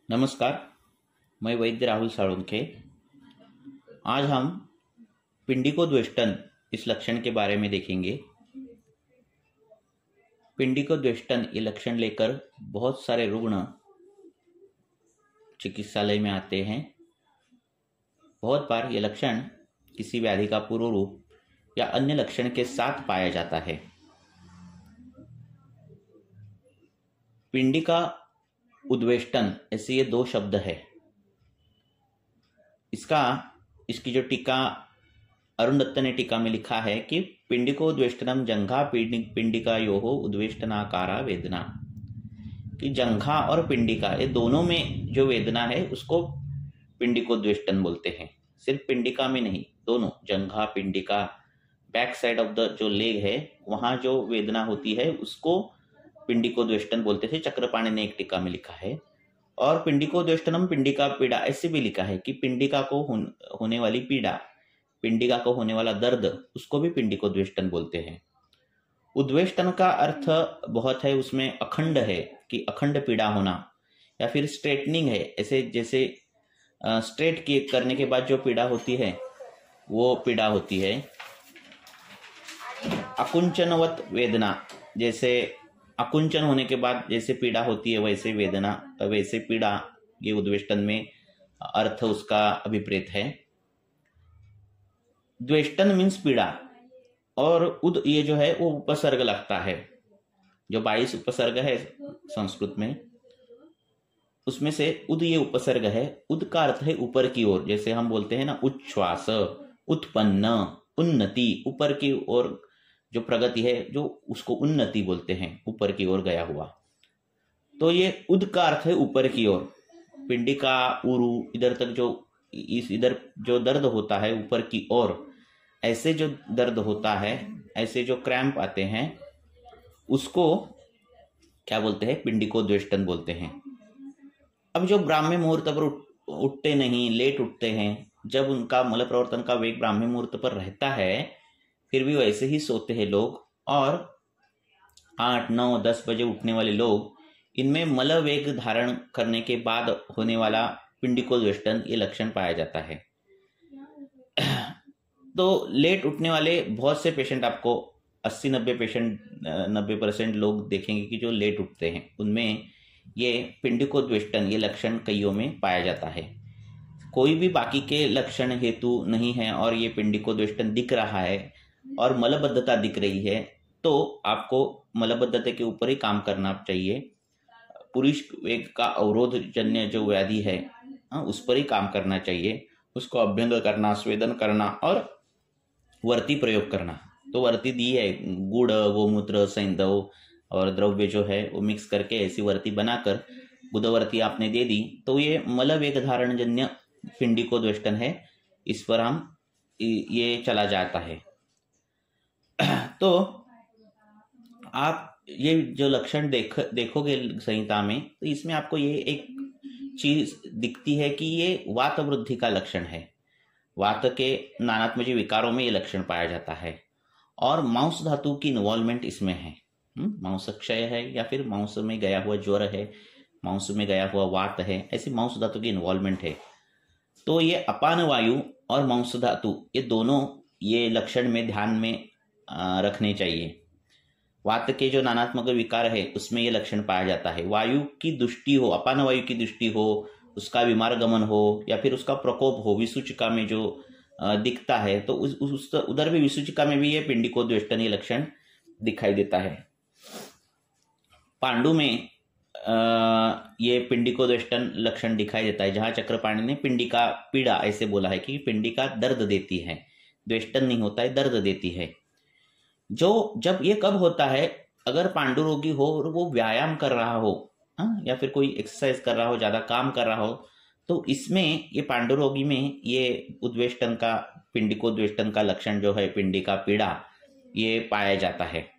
नमस्कार, मैं वैद्य राहुल साळुंखे। आज हम पिंडिकोद्वेष्टन इस लक्षण के बारे में देखेंगे। पिंडिकोद्वेष्टन ये लक्षण लेकर बहुत सारे रुग्ण चिकित्सालय में आते हैं। बहुत बार ये लक्षण किसी व्याधि का पूर्व रूप या अन्य लक्षण के साथ पाया जाता है। पिंडिका उद्वेष्टन ऐसे ये दो शब्द है। इसकी जो टीका अरुण दत्त ने टीका में लिखा है कि पिंडिकोद्वेष्टनम जंघा पिंडिकायोः उद्वेष्टनाकारा वेदना, कि जंघा और पिंडिका ये दोनों में जो वेदना है उसको पिंडिकोद्वेष्टन बोलते हैं। सिर्फ पिंडिका में नहीं, दोनों जंघा पिंडिका बैक साइड ऑफ द जो लेग है वहां जो वेदना होती है उसको पिंडिकोद्वेष्टन बोलते थे। चक्रपाणि ने एक टीका में लिखा है। और पिंडिकोद्वेष्टनम पिंडिका पीड़ा ऐसे भी लिखा है कि पिंडिका को होने वाली पीड़ा, पिंडिका को होने वाला दर्द, उसको भी पिंडिकोद्वेष्टन बोलते हैं। उद्वेष्टन का अर्थ बहुत है, उसमें अखंड है कि अखंड पीड़ा होना, या फिर स्ट्रेटनिंग है, ऐसे जैसे स्ट्रेट करने के बाद जो पीड़ा होती है वो पीड़ा होती है। अकुंचनवत वेदना, जैसे अकुंचन होने के बाद जैसे पीड़ा होती है वैसे वेदना, वैसे पीड़ा, ये उद्वेष्टन में अर्थ उसका अभिप्रेत है। द्वेष्टन मीन्स पीड़ा, और उद ये जो है वो उपसर्ग लगता है। जो 22 उपसर्ग है संस्कृत में, उसमें से उद ये उपसर्ग है। उद का अर्थ है ऊपर की ओर, जैसे हम बोलते हैं ना उच्छ्वास, उत्पन्न, उन्नति, ऊपर की ओर जो प्रगति है जो उसको उन्नति बोलते हैं, ऊपर की ओर गया हुआ। तो ये उद का अर्थ है ऊपर की ओर। पिंडिका उरु इधर तक जो इधर जो दर्द होता है ऊपर की ओर, ऐसे जो दर्द होता है, ऐसे जो क्रैम्प आते हैं उसको क्या बोलते हैं? पिंडिकोद्वेष्टन बोलते हैं। अब जो ब्राह्मी मुहूर्त पर उठते नहीं, लेट उठते हैं, जब उनका मल प्रवर्तन का वेग ब्राह्मी मुहूर्त पर रहता है फिर भी वैसे ही सोते हैं लोग, और 8, 9, 10 बजे उठने वाले लोग, इनमें मल वेग धारण करने के बाद होने वाला पिंडिकोद्वेष्टन ये लक्षण पाया जाता है। तो लेट उठने वाले बहुत से पेशेंट आपको 80-90% लोग देखेंगे कि जो लेट उठते हैं उनमें ये पिंडिकोद्वेष्टन ये लक्षण कईयों में पाया जाता है। कोई भी बाकी के लक्षण हेतु नहीं है और ये पिंडिकोद्वेष्टन दिख रहा है और मलबद्धता दिख रही है, तो आपको मलबद्धता के ऊपर ही काम करना चाहिए। पुरुष वेग का अवरोध जन्य जो व्याधि है उस पर ही काम करना चाहिए। उसको अभ्यंग करना, स्वेदन करना और वर्ती प्रयोग करना। तो वर्ती दी है, गुड़, गोमूत्र, सैंधव और द्रव्य जो है वो मिक्स करके ऐसी वर्ती बनाकर गुदवर्ती आपने दे दी, तो ये मल वेग धारण जन्य पिंडिकोद्वेष्टन है। इस पर हम ये चला जाता है। तो आप ये जो लक्षण देखोगे संहिता में, तो इसमें आपको ये एक चीज दिखती है कि ये वात वृद्धि का लक्षण है। वात के नानात्मक विकारों में ये लक्षण पाया जाता है, और मांस धातु की इन्वॉल्वमेंट इसमें है। मांस क्षय है, या फिर मांस में गया हुआ ज्वर है, मांस में गया हुआ वात है, ऐसी मांस धातु की इन्वॉल्वमेंट है। तो ये अपान वायु और मांस धातु ये दोनों ये लक्षण में ध्यान में रखने चाहिए। वात के जो नानात्मक विकार है उसमें ये लक्षण पाया जाता है। वायु की दृष्टि हो, अपान वायु की दृष्टि हो, उसका विमार गमन हो, या फिर उसका प्रकोप हो, विसूचिका में जो दिखता है, तो उधर भी विसूचिका में भी ये पिंडिकोद्वेष्टन ये लक्षण दिखाई देता है। पांडु में ये पिंडिकोद्वेष्टन लक्षण दिखाई देता है, जहां चक्रपाणि ने पिंडिका पीड़ा ऐसे बोला है कि पिंडिका दर्द देती है, द्वेष्टन नहीं होता है, दर्द देती है। जब ये कब होता है? अगर पांडु रोगी हो और वो व्यायाम कर रहा हो, या फिर कोई एक्सरसाइज कर रहा हो, ज्यादा काम कर रहा हो, तो इसमें ये पांडु रोगी में ये उद्वेष्टन का, पिंडिकोद्वेष्टन का लक्षण जो है पिंडिका पीड़ा ये पाया जाता है।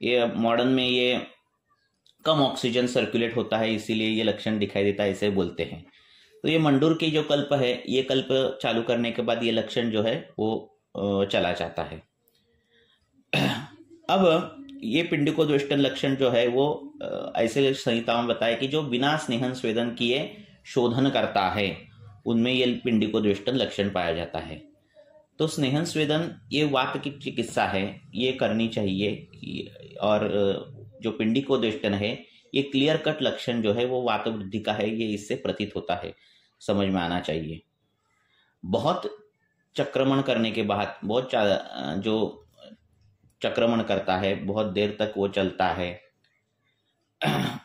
ये मॉडर्न में ये कम ऑक्सीजन सर्कुलेट होता है, इसीलिए ये लक्षण दिखाई देता है, ऐसे बोलते हैं। तो ये मंडूर की जो कल्प है, ये कल्प चालू करने के बाद ये लक्षण जो है वो चला जाता है। अब ये पिंडिकोद्वेष्टन लक्षण जो है वो ऐसे संहिताओं में बताया कि जो बिना स्नेहन स्वेदन किए शोधन करता है, उनमें ये पिंडिकोद्वेष्टन लक्षण पाया जाता है। तो स्नेहन स्वेदन ये वात की चिकित्सा है, ये करनी चाहिए। और जो पिंडिकोद्वेष्टन है ये क्लियर कट लक्षण जो है वो वात वृद्धि का है, ये इससे प्रतीत होता है, समझ में आना चाहिए। बहुत चक्रमण करने के बाद, बहुत जो चक्रमण करता है बहुत देर तक वो चलता है,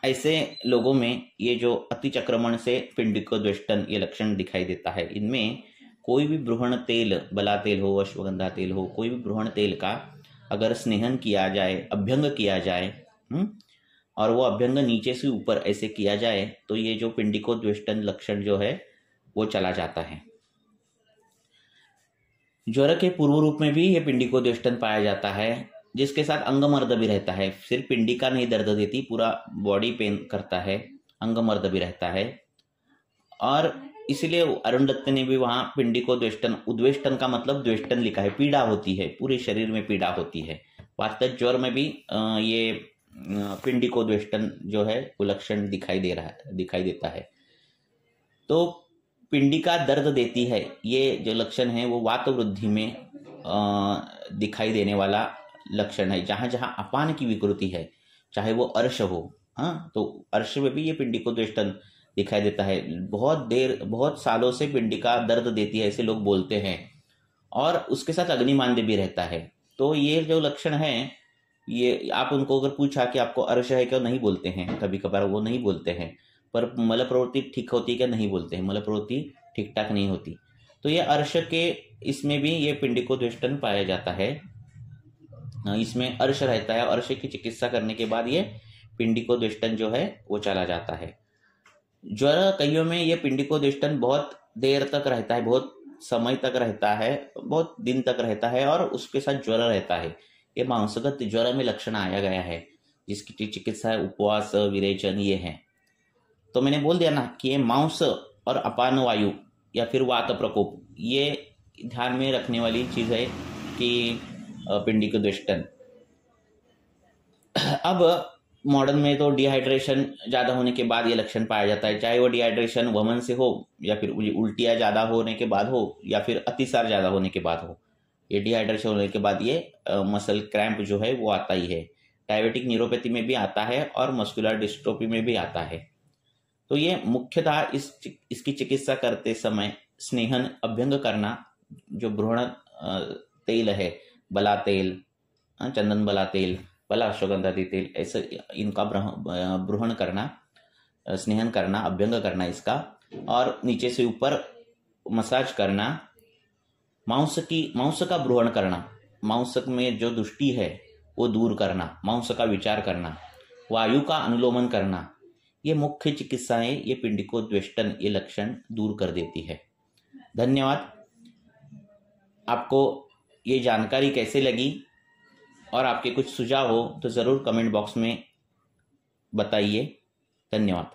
ऐसे लोगों में ये जो अति चक्रमण से पिंडिकोद्वेष्टन ये लक्षण दिखाई देता है। इनमें कोई भी ब्रूहण तेल, बला तेल हो, अश्वगंधा तेल हो, कोई भी ब्रूहण तेल का अगर स्नेहन किया जाए, अभ्यंग किया जाए, और वो अभ्यंग नीचे से ऊपर ऐसे किया जाए, तो ये जो पिंडिकोद्वेष्टन लक्षण जो है वो चला जाता है। ज्वर के पूर्व रूप में भी ये पिंडिकोद्वेष्टन पाया जाता है, जिसके साथ अंगमर्द भी रहता है। सिर्फ पिंडिका नहीं दर्द देती, पूरा बॉडी पेन करता है, अंगमर्द भी रहता है। और इसलिए अरुण दत्त ने भी वहां पिंडिकोद्वेष्टन, उद्वेष्टन का मतलब द्वेष्टन लिखा है, पीड़ा होती है, पूरे शरीर में पीड़ा होती है। वास्तव ज्वर में भी ये पिंडिकोद्वेष्टन जो है वो लक्षण दिखाई देता है। तो पिंडिका दर्द देती है, ये जो लक्षण है वो वात वृद्धि में दिखाई देने वाला लक्षण है। जहां जहां अपान की विकृति है, चाहे वो अर्श हो, तो अर्श में भी ये पिंडिकोद्वेष्टन दिखाई देता है। बहुत सालों से पिंडिका दर्द देती है ऐसे लोग बोलते हैं, और उसके साथ अग्निमांद्य भी रहता है। तो ये जो लक्षण है, ये आप उनको अगर पूछा कि आपको अर्श है क्या, नहीं बोलते हैं, कभी कभार वो नहीं बोलते हैं। पर मल प्रवृत्ति ठीक होती है क्या, नहीं बोलते हैं, मल प्रवृत्ति ठीक ठाक नहीं होती। तो ये अर्श के इसमें भी ये पिंडिकोद्वेष्टन पाया जाता है, इसमें अर्श रहता है। अर्श की चिकित्सा करने के बाद ये पिंडिकोद्वेष्टन जो है वो चला जाता है। ज्वर कईयों में ये पिंडिकोद्वेष्टन बहुत देर तक रहता है, बहुत समय तक रहता है, बहुत दिन तक रहता है, और उसके साथ ज्वर रहता है। ये मांसगत ज्वर में लक्षण आया गया है, जिसकी चिकित्सा है उपवास, विरेचन, ये है। तो मैंने बोल दिया ना कि ये मांस और अपान वायु या फिर वात प्रकोप, ये ध्यान में रखने वाली चीज है कि पिंडिकोद्वेष्टन। अब मॉडर्न में तो डिहाइड्रेशन ज्यादा होने के बाद ये लक्षण पाया जाता है, चाहे वो डिहाइड्रेशन वमन से हो, या फिर उल्टियां ज्यादा होने के बाद हो, या फिर अतिसार ज्यादा होने के बाद हो। ये डिहाइड्रेशन होने के बाद ये मसल क्रैम्प जो है वो आता ही है। डायबिटिक न्यूरोपैथी में भी आता है और मस्कुलर डिस्ट्रोफी में भी आता है। तो ये मुख्यतः इसकी चिकित्सा करते समय स्नेहन, अभ्यंग करना, जो भ्रूण तेल है, बला तेल, चंदन बला तेल, बला अश्वगंधादी तेल, ऐसे इनका ब्रूहण करना, स्नेहन करना, अभ्यंग करना इसका, और नीचे से ऊपर मसाज करना, मांस का ब्रूहण करना, मांस में जो दुष्टि है वो दूर करना, मांस का विचार करना, वायु का अनुलोमन करना, ये मुख्य चिकित्साएं ये पिंडिकोद्वेष्टन ये लक्षण दूर कर देती है। धन्यवाद। आपको ये जानकारी कैसे लगी और आपके कुछ सुझाव हो तो ज़रूर कमेंट बॉक्स में बताइए। धन्यवाद।